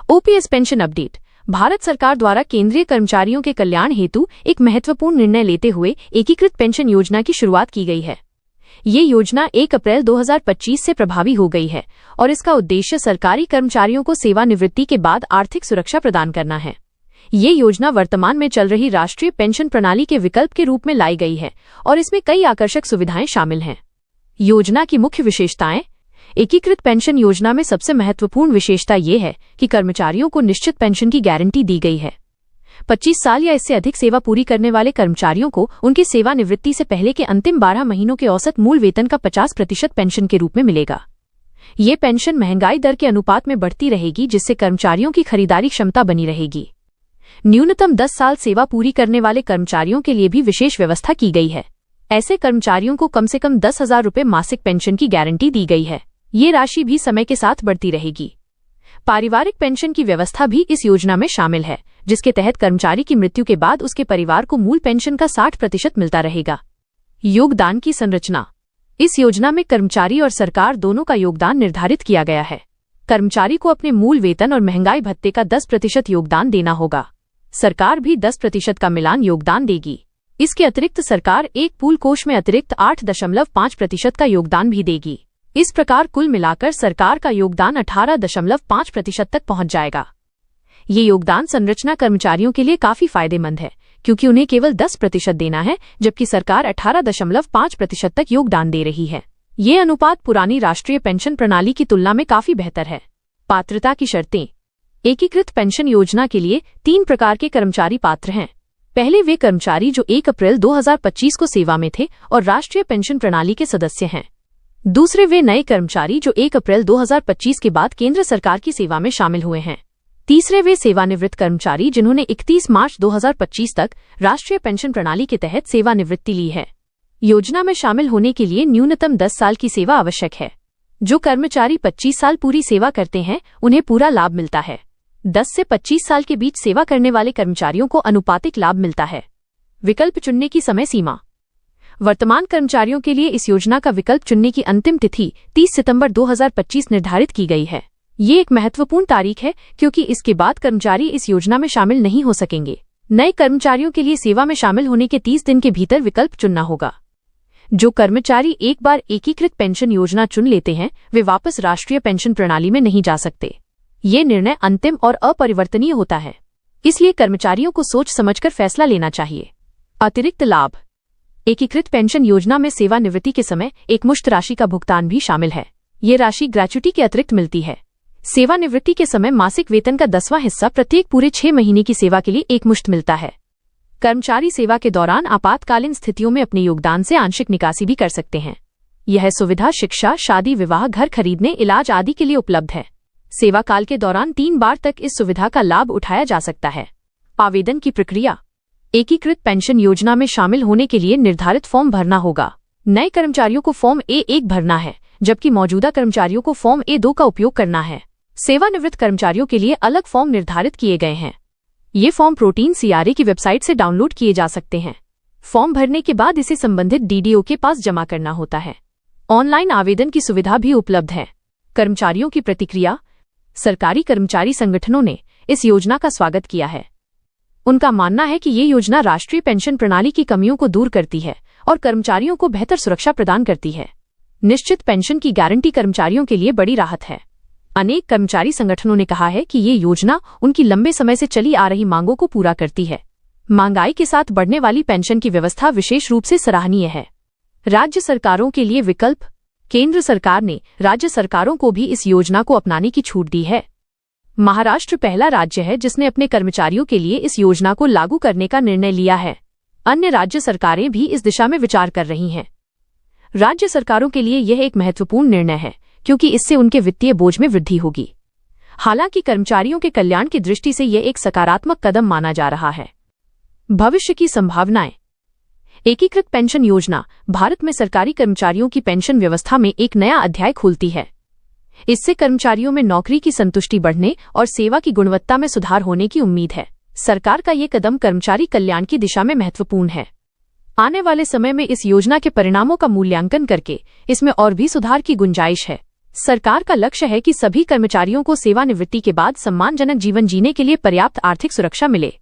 OPS pension update. Bharat सरकार द्वारा केंद्रीय कर्मचारियों के कल्याण हेतु एक महत्वपूर्ण निर्णय लेते हुए एकीकृत पेंशन योजना की शुरुआत की गई है। ये योजना 1 अप्रैल 2025 से प्रभावी हो गई है और इसका उद्देश्य सरकारी कर्मचारियों को सेवानिवृत्ति के बाद आर्थिक सुरक्षा प्रदान करना है। ये योजना वर्तमान में चल रही राष्ट्रीय पेंशन प्रणाली के विकल्प के रूप में लाई गई है और इसमें कई आकर्षक सुविधाएं शामिल हैं। योजना की मुख्य विशेषताएं। एकीकृत पेंशन योजना में सबसे महत्वपूर्ण विशेषता ये है कि कर्मचारियों को निश्चित पेंशन की गारंटी दी गई है। 25 साल या इससे अधिक सेवा पूरी करने वाले कर्मचारियों को उनकी सेवानिवृत्ति से पहले के अंतिम 12 महीनों के औसत मूल वेतन का 50% पेंशन के रूप में मिलेगा। ये पेंशन महंगाई दर के अनुपात में बढ़ती रहेगी, जिससे कर्मचारियों की खरीदारी क्षमता बनी रहेगी। न्यूनतम 10 साल सेवा पूरी करने वाले कर्मचारियों के लिए भी विशेष व्यवस्था की गई है। ऐसे कर्मचारियों को कम से कम 10,000 रुपये मासिक पेंशन की गारंटी दी गई है। ये राशि भी समय के साथ बढ़ती रहेगी। पारिवारिक पेंशन की व्यवस्था भी इस योजना में शामिल है, जिसके तहत कर्मचारी की मृत्यु के बाद उसके परिवार को मूल पेंशन का 60% मिलता रहेगा। योगदान की संरचना। इस योजना में कर्मचारी और सरकार दोनों का योगदान निर्धारित किया गया है। कर्मचारी को अपने मूल वेतन और महंगाई भत्ते का 10% योगदान देना होगा। सरकार भी 10% का मिलान योगदान देगी। इसके अतिरिक्त सरकार एक पूल कोष में अतिरिक्त 8.5% का योगदान भी देगी। इस प्रकार कुल मिलाकर सरकार का योगदान 18.5% तक पहुंच जाएगा। ये योगदान संरचना कर्मचारियों के लिए काफी फायदेमंद है, क्योंकि उन्हें केवल 10% देना है, जबकि सरकार 18.5% तक योगदान दे रही है। ये अनुपात पुरानी राष्ट्रीय पेंशन प्रणाली की तुलना में काफी बेहतर है। पात्रता की शर्तें। एकीकृत पेंशन योजना के लिए 3 प्रकार के कर्मचारी पात्र हैं। पहले वे कर्मचारी जो 1 अप्रैल 2025 को सेवा में थे और राष्ट्रीय पेंशन प्रणाली के सदस्य हैं। दूसरे वे नए कर्मचारी जो 1 अप्रैल 2025 के बाद केंद्र सरकार की सेवा में शामिल हुए हैं। तीसरे वे सेवानिवृत्त कर्मचारी जिन्होंने 31 मार्च 2025 तक राष्ट्रीय पेंशन प्रणाली के तहत सेवानिवृत्ति ली है। योजना में शामिल होने के लिए न्यूनतम 10 साल की सेवा आवश्यक है। जो कर्मचारी 25 साल पूरी सेवा करते हैं उन्हें पूरा लाभ मिलता है। 10 से 25 साल के बीच सेवा करने वाले कर्मचारियों को अनुपातिक लाभ मिलता है। विकल्प चुनने की समय सीमा। वर्तमान कर्मचारियों के लिए इस योजना का विकल्प चुनने की अंतिम तिथि 30 सितंबर 2025 निर्धारित की गई है। ये एक महत्वपूर्ण तारीख है, क्योंकि इसके बाद कर्मचारी इस योजना में शामिल नहीं हो सकेंगे। नए कर्मचारियों के लिए सेवा में शामिल होने के 30 दिन के भीतर विकल्प चुनना होगा। जो कर्मचारी एक बार एकीकृत पेंशन योजना चुन लेते हैं, वे वापस राष्ट्रीय पेंशन प्रणाली में नहीं जा सकते। ये निर्णय अंतिम और अपरिवर्तनीय होता है, इसलिए कर्मचारियों को सोच समझकर फैसला लेना चाहिए। अतिरिक्त लाभ। एकीकृत पेंशन योजना में सेवानिवृत्ति के समय एकमुश्त राशि का भुगतान भी शामिल है। ये राशि ग्रेच्युटी के अतिरिक्त मिलती है। सेवानिवृत्ति के समय मासिक वेतन का 10वां हिस्सा प्रत्येक पूरे 6 महीने की सेवा के लिए एकमुश्त मिलता है। कर्मचारी सेवा के दौरान आपातकालीन स्थितियों में अपने योगदान से आंशिक निकासी भी कर सकते हैं। यह सुविधा शिक्षा, शादी, विवाह, घर खरीदने, इलाज आदि के लिए उपलब्ध है। सेवा काल के दौरान 3 बार तक इस सुविधा का लाभ उठाया जा सकता है। आवेदन की प्रक्रिया। एकीकृत पेंशन योजना में शामिल होने के लिए निर्धारित फॉर्म भरना होगा। नए कर्मचारियों को फॉर्म A1 भरना है, जबकि मौजूदा कर्मचारियों को फॉर्म A2 का उपयोग करना है। सेवानिवृत्त कर्मचारियों के लिए अलग फॉर्म निर्धारित किए गए हैं। ये फॉर्म प्रोटीन CRA की वेबसाइट से डाउनलोड किए जा सकते हैं। फॉर्म भरने के बाद इसे संबंधित DDO के पास जमा करना होता है। ऑनलाइन आवेदन की सुविधा भी उपलब्ध है। कर्मचारियों की प्रतिक्रिया। सरकारी कर्मचारी संगठनों ने इस योजना का स्वागत किया है। उनका मानना है कि ये योजना राष्ट्रीय पेंशन प्रणाली की कमियों को दूर करती है और कर्मचारियों को बेहतर सुरक्षा प्रदान करती है। निश्चित पेंशन की गारंटी कर्मचारियों के लिए बड़ी राहत है। अनेक कर्मचारी संगठनों ने कहा है कि ये योजना उनकी लंबे समय से चली आ रही मांगों को पूरा करती है। महंगाई के साथ बढ़ने वाली पेंशन की व्यवस्था विशेष रूप से सराहनीय है। राज्य सरकारों के लिए विकल्प। केंद्र सरकार ने राज्य सरकारों को भी इस योजना को अपनाने की छूट दी है। महाराष्ट्र पहला राज्य है जिसने अपने कर्मचारियों के लिए इस योजना को लागू करने का निर्णय लिया है। अन्य राज्य सरकारें भी इस दिशा में विचार कर रही हैं। राज्य सरकारों के लिए यह एक महत्वपूर्ण निर्णय है, क्योंकि इससे उनके वित्तीय बोझ में वृद्धि होगी। हालांकि कर्मचारियों के कल्याण की दृष्टि से यह एक सकारात्मक कदम माना जा रहा है। भविष्य की संभावनाएं। एकीकृत पेंशन योजना भारत में सरकारी कर्मचारियों की पेंशन व्यवस्था में एक नया अध्याय खोलती है। इससे कर्मचारियों में नौकरी की संतुष्टि बढ़ने और सेवा की गुणवत्ता में सुधार होने की उम्मीद है। सरकार का ये कदम कर्मचारी कल्याण की दिशा में महत्वपूर्ण है। आने वाले समय में इस योजना के परिणामों का मूल्यांकन करके इसमें और भी सुधार की गुंजाइश है। सरकार का लक्ष्य है कि सभी कर्मचारियों को सेवानिवृत्ति के बाद सम्मानजनक जीवन जीने के लिए पर्याप्त आर्थिक सुरक्षा मिले।